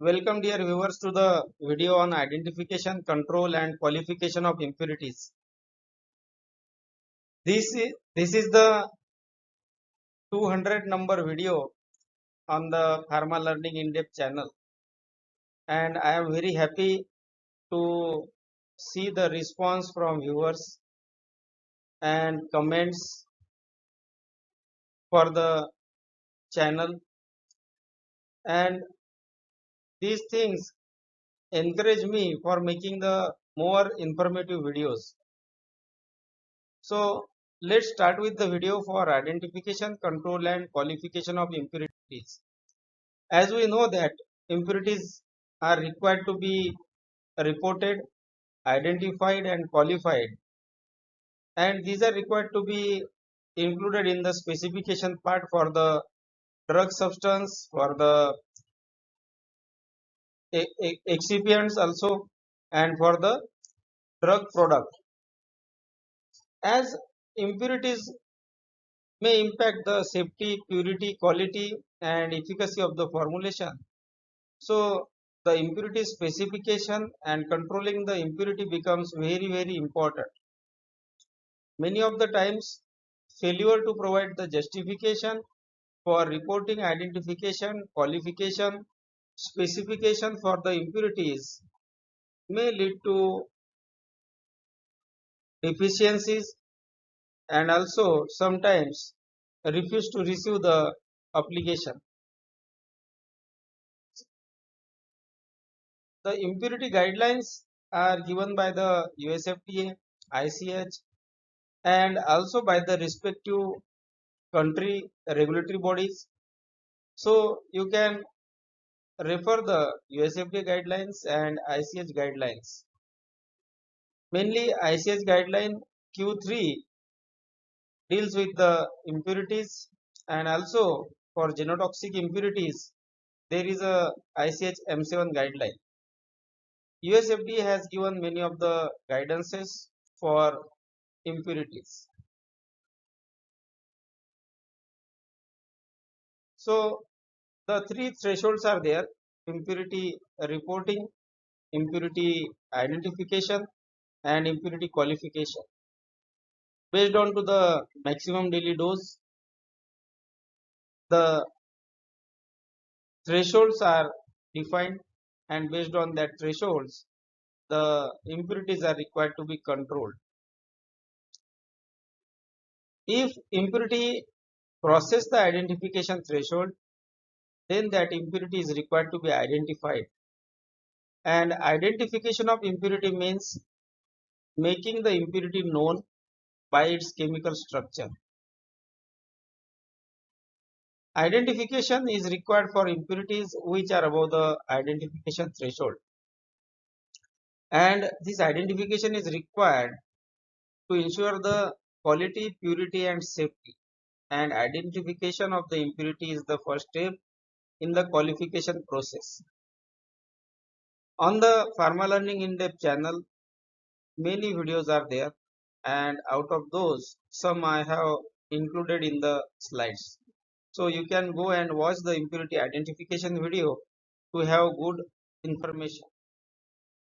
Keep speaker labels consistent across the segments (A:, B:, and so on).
A: Welcome dear viewers to the video on identification, control and qualification of impurities. This is the 200 number video on the Pharma Learning in-depth channel, and I am very happy to see the response from viewers and comments for the channel, and these things encourage me for making the more informative videos. So let's start with the video for identification, control and qualification of impurities. As we know that impurities are required to be reported, identified and qualified, and these are required to be included in the specification part for the drug substance, for the excipients also, and for the drug product. As impurities may impact the safety, purity, quality and efficacy of the formulation. So the impurity specification and controlling the impurity becomes very important. Many of the times failure to provide the justification for reporting, identification, qualification, specification for the impurities may lead to deficiencies and also sometimes refuse to receive the application. The impurity guidelines are given by the USFDA, ICH and also by the respective country regulatory bodies. So you can refer the USFDA guidelines and ICH guidelines. Mainly ICH guideline Q3 deals with the impurities, and also for genotoxic impurities there is a ICH M7 guideline. USFDA has given many of the guidances for impurities. So the three thresholds are there: impurity reporting, impurity identification and impurity qualification. Based on to the maximum daily dose, the thresholds are defined, and based on that thresholds the impurities are required to be controlled. If impurity crosses the identification threshold, then that impurity is required to be identified, and identification of impurity means making the impurity known by its chemical structure. Identification is required for impurities which are above the identification threshold, and this identification is required to ensure the quality, purity and safety, and identification of the impurity is the first step in the qualification process. On the Pharma Learning in-depth channel, many videos are there, and out of those some I have included in the slides. So you can go and watch the impurity identification video to have good information.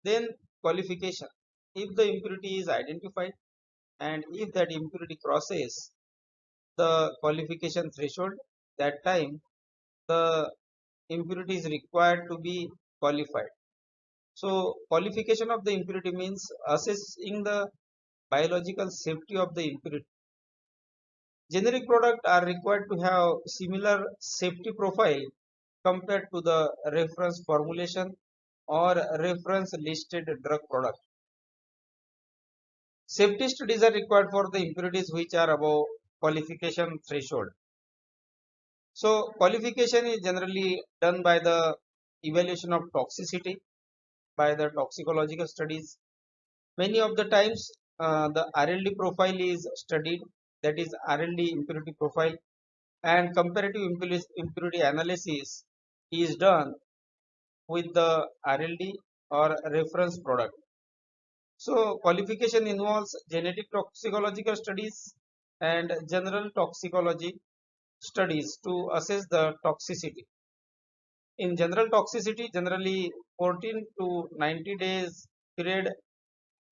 A: Then qualification. If the impurity is identified and if that impurity crosses the qualification threshold, that time the impurity is required to be qualified. So qualification of the impurity means assessing the biological safety of the impurity. Generic products are required to have similar safety profile compared to the reference formulation or reference listed drug product. Safety studies are required for the impurities which are above qualification threshold. So qualification is generally done by the evaluation of toxicity by the toxicological studies. Many of the times the RLD profile is studied, that is RLD impurity profile, and comparative impurity analysis is done with the RLD or reference product. So qualification involves genetic toxicological studies and general toxicology studies to assess the toxicity. In general toxicity, generally 14 to 90 days period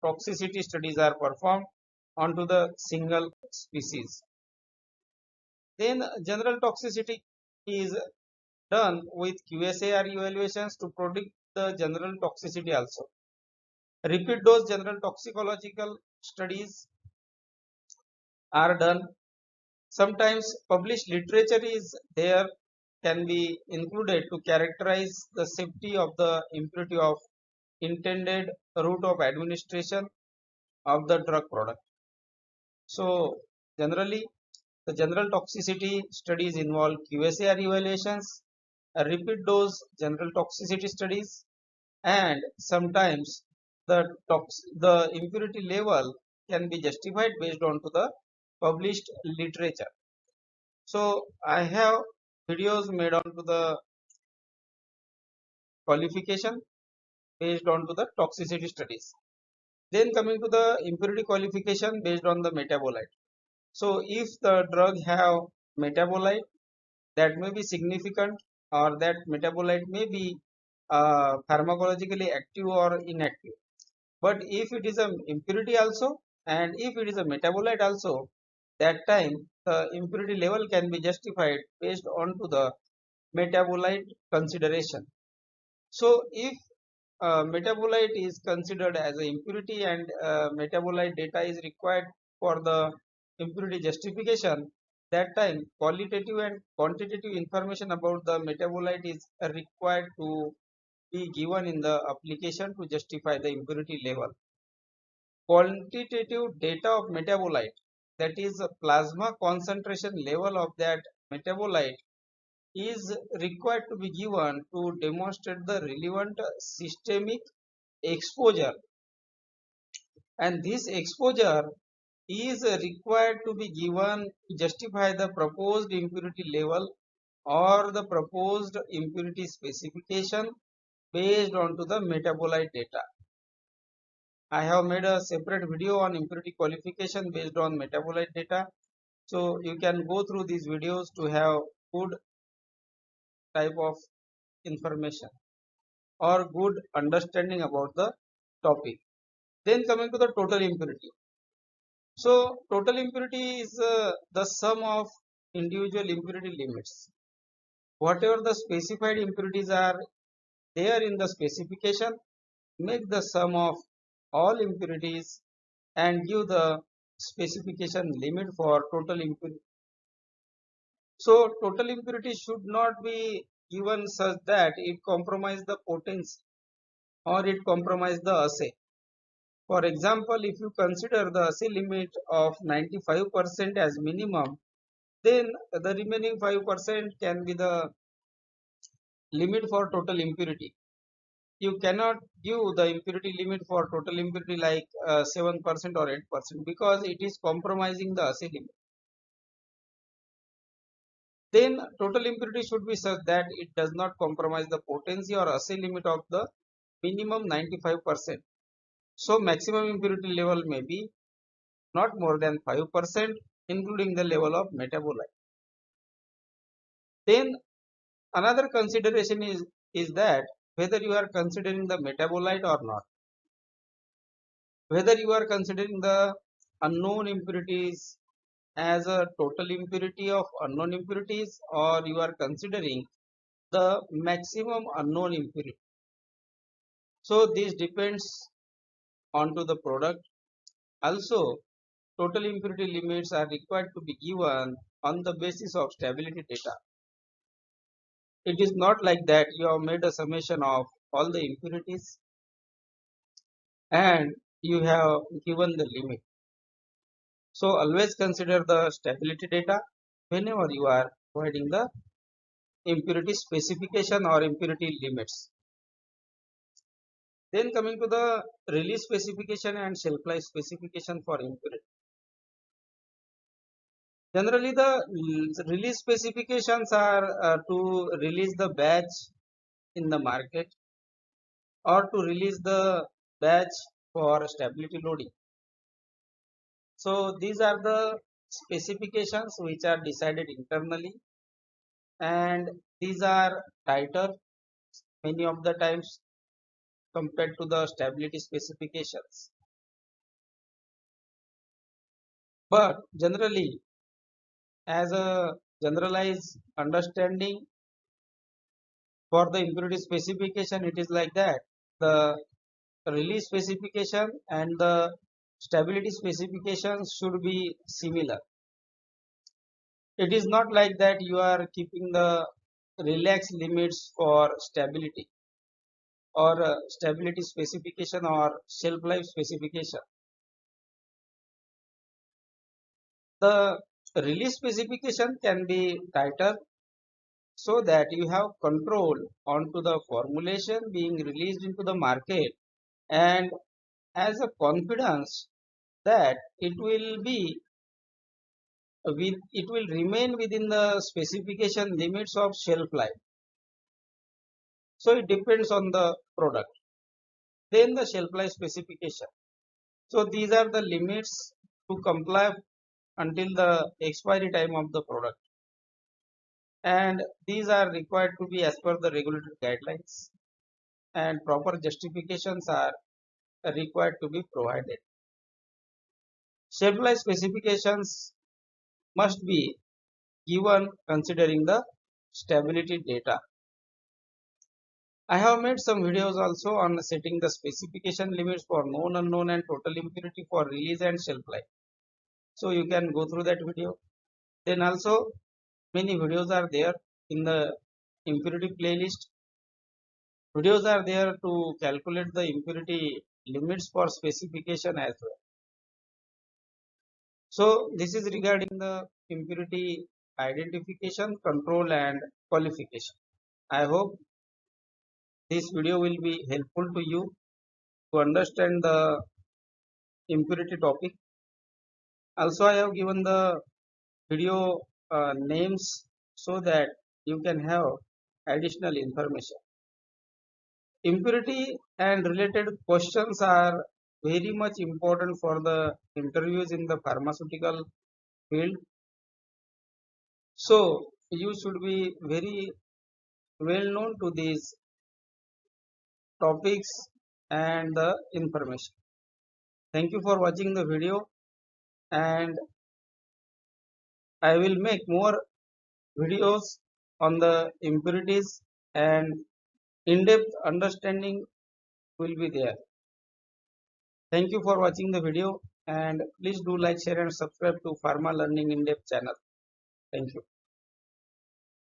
A: toxicity studies are performed onto the single species. Then general toxicity is done with QSAR evaluations to predict the general toxicity also. Repeat dose general toxicological studies are done. Sometimes published literature is there, can be included to characterize the safety of the impurity of intended route of administration of the drug product. So generally the general toxicity studies involve QSAR evaluations, a repeat dose general toxicity studies, and sometimes the impurity level can be justified based on to the published literature. So I have videos made on to the qualification based on to the toxicity studies. Then coming to the impurity qualification based on the metabolite. So if the drug have metabolite that may be significant, or that metabolite may be pharmacologically active or inactive. But if it is a impurity also, and if it is a metabolite also, that time the impurity level can be justified based on to the metabolite consideration. So if metabolite is considered as an impurity and metabolite data is required for the impurity justification, that time qualitative and quantitative information about the metabolite is required to be given in the application to justify the impurity level. Quantitative data of metabolite, that is a plasma concentration level of that metabolite, is required to be given to demonstrate the relevant systemic exposure, and this exposure is required to be given to justify the proposed impurity level or the proposed impurity specification based on to the metabolite data. I have made a separate video on impurity qualification based on metabolite data, so you can go through these videos to have good type of information or good understanding about the topic. Then coming to the total impurity. So total impurity is the sum of individual impurity limits. Whatever the specified impurities are there in the specification, make the sum of all impurities and give the specification limit for total impurity. So total impurity should not be given such that it compromise the potency or it compromise the assay. For example, if you consider the assay limit of 95% as minimum, then the remaining 5% can be the limit for total impurity. You cannot give the impurity limit for total impurity like 7% or 8% because it is compromising the assay limit. Then total impurity should be such that it does not compromise the potency or assay limit of the minimum 95%. So maximum impurity level may be not more than 5%, including the level of metabolite. Then another consideration is that whether you are considering the metabolite or not, whether you are considering the unknown impurities as a total impurity of unknown impurities, or you are considering the maximum unknown impurity. So this depends onto the product. Also, total impurity limits are required to be given on the basis of stability data. It is not like that you have made a summation of all the impurities and you have given the limit. So always consider the stability data whenever you are providing the impurity specification or impurity limits. Then coming to the release specification and shelf life specification for impurity. Generally, the release specifications are to release the batch in the market or to release the batch for stability loading. So these are the specifications which are decided internally, and these are tighter many of the times compared to the stability specifications. But generally, as a generalized understanding for the impurity specification, it is like that. The release specification and the stability specifications should be similar. It is not like that you are keeping the relaxed limits for stability or stability specification or shelf life specification. The release specification can be tighter so that you have control onto the formulation being released into the market, and as a confidence that it will remain within the specification limits of shelf life. So it depends on the product. Then the shelf life specification. So these are the limits to comply until the expiry time of the product, and these are required to be as per the regulatory guidelines, and proper justifications are required to be provided. Shelf life specifications must be given considering the stability data. I have made some videos also on setting the specification limits for known, unknown and total impurity for release and shelf life. So you can go through that video. Then also many videos are there in the impurity playlist. Videos are there to calculate the impurity limits for specification as well. So this is regarding the impurity identification, control and qualification. I hope this video will be helpful to you to understand the impurity topic. Also, I have given the video names so that you can have additional information. Impurity and related questions are very much important for the interviews in the pharmaceutical field. So you should be very well known to these topics and the information. Thank you for watching the video, and I will make more videos on the impurities, and in-depth understanding will be there. Thank you for watching the video, and please do like, share and subscribe to Pharma Learning In-Depth channel. Thank you.